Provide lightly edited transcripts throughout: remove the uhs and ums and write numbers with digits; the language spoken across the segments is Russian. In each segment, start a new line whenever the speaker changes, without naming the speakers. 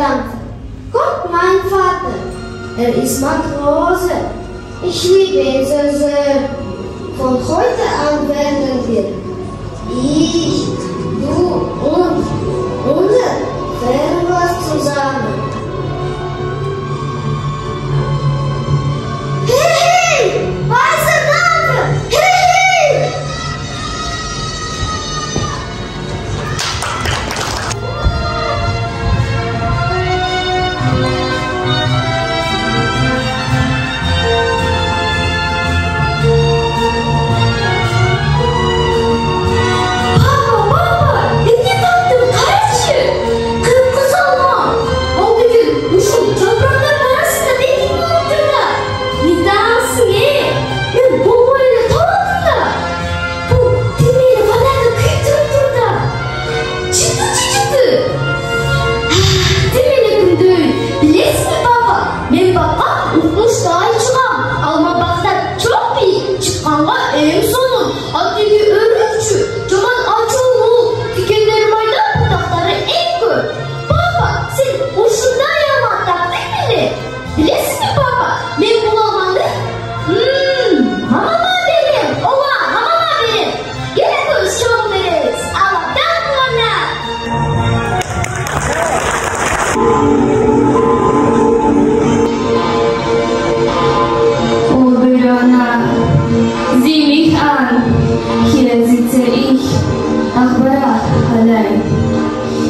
Gedanken. Gott, mein Vater, er ist Matrose. Ich liebe ihn so sehr. Von heute an werden wir, ich, du und unser Fernwort zusammen. Hey, weißer Name! Hey!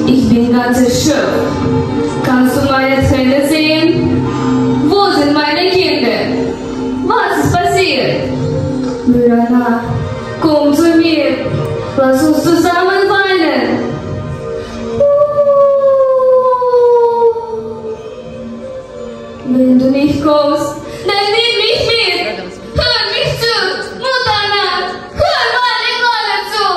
Ich bin ganz erschöpft. Kannst du meine Tränen sehen? Wo sind meine Kinder? Was ist passiert? Myrana, komm zu mir. Lass uns zusammen weinen. Wenn du nicht kommst, dann nimm mich mit. Hör mich zu, Mutternacht. Hör meine Worte zu.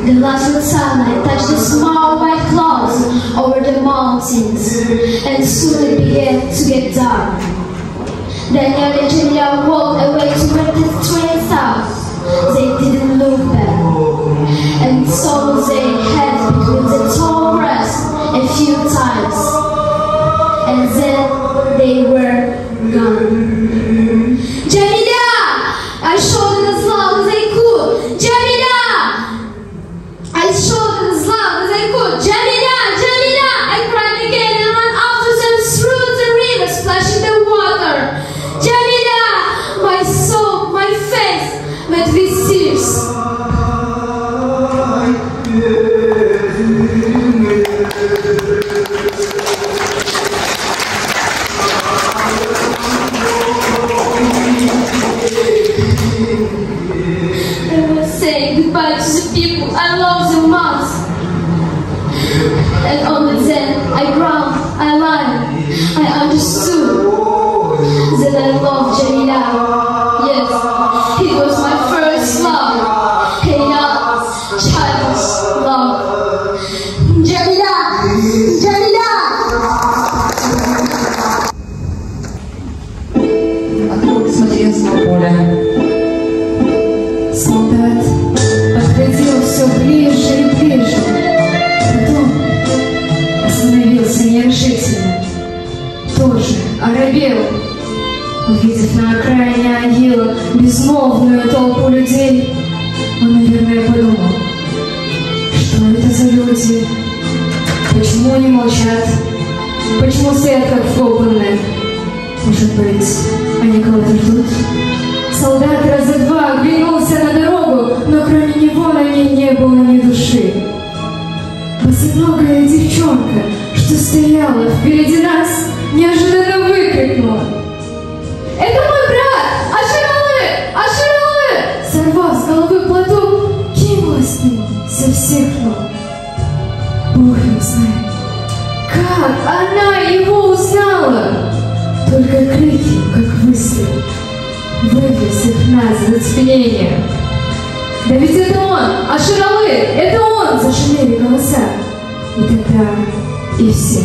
The last sunlight touched the small white clouds over the mountains, and soon it began to get dark. Daniel and Julia walked away to where the train stopped. They didn't look back, and so they had between the tall grass a few times, and then they were gone. Jamila! I showed as loud as I could. Jamila! I showed as loud as I could. Jamila! Jamila! I cried again and ran after them through the river, splashing the water. Jamila! My soul, my face, wet with tears. I was saying goodbye to the people I love the most. And only then I ground, I lied, I understood that I love Jamila. Yes, he was my first love, a young child's love. Jamila!
с материнского поля.
Солдат подходил все ближе и ближе. Потом остановился нерешительно. Тоже оробел, увидев на окраине Агила безмолвную толпу людей. Он, наверное, подумал, что это за люди, почему они молчат, почему стоят как вкопанные. Может быть, они кого-то ждут? Солдат раза два оглянулся на дорогу, но кроме него на ней не было ни души. Босоногая девчонка, что стояла впереди нас, неожиданно выкрикнула: «Это мой брат! Аширалы! Аширалы!» Сорвав с головы платок, кинулась к нему со всех ног. Бог не знает, как она его узнала. Только крики, как выстрел, вывез их нас из оцепенения. «Да ведь это он! Аширалы! Это он!» зашумели голоса. И тогда и все,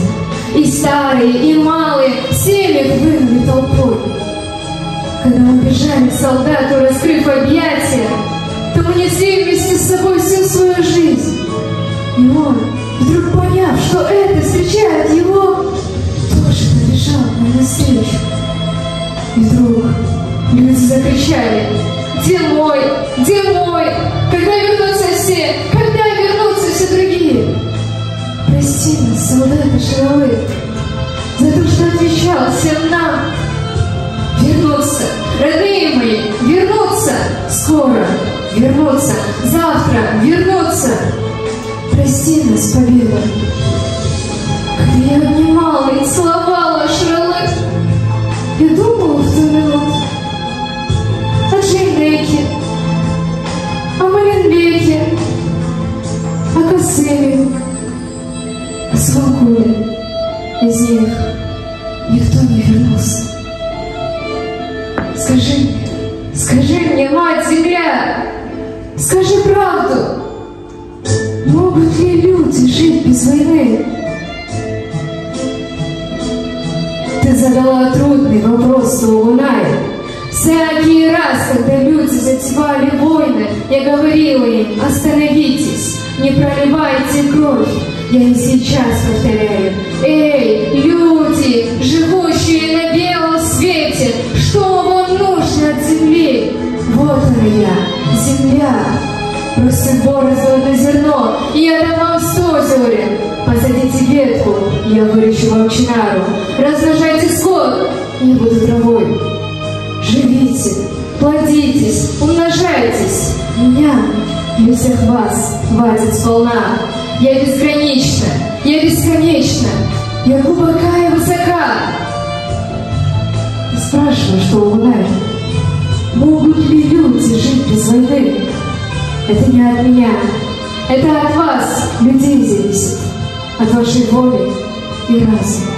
и старые, и малые, всеми вынули толпой. Когда мы бежали к солдату, раскрыв объятия, то мы несли вместе с собой всю свою жизнь. И он, вдруг поняв, что это встречает его, тоже побежал нам навстречу. И вдруг люди закричали: «Где мой? Где мой? Когда вернутся все? Когда вернутся все другие?» Прости нас, солдат Аширалы, за то, что отвечал всем нам. Вернуться, родные мои, вернуться, скоро вернуться, завтра вернуться. Прости нас, победа. Когда я обнимала и целовала Аширалы, я думала в ту минуту о Джейнеке, о Маленбеке, о Касыме, о Свалкуле. Из них никто не вернулся. Скажи мне, Мать-Земля, скажи правду. Могут ли люди жить без войны? Ты задала трудный вопрос Сулунай. Всякий раз, когда люди затевали войны, я говорила им: остановитесь, не проливайте кровь. Я и сейчас повторяю: эй, люди, живущие на белом свете, что вам нужно от земли? Вот она я, земля. Бросьте борозду на зерно, и я дам вам 100 зерен. Посадите ветку, я выращу вам чинару. Размножайте скот, я буду травой. Живите, плодитесь, умножайтесь. Меня и всех вас хватит сполна. Я безгранична, я бесконечна, я глубока и высока. Спрашиваю, что угадаю. Могут ли люди жить без войны? Это не от меня, это от вас, людей, зависит, от вашей воли и разума.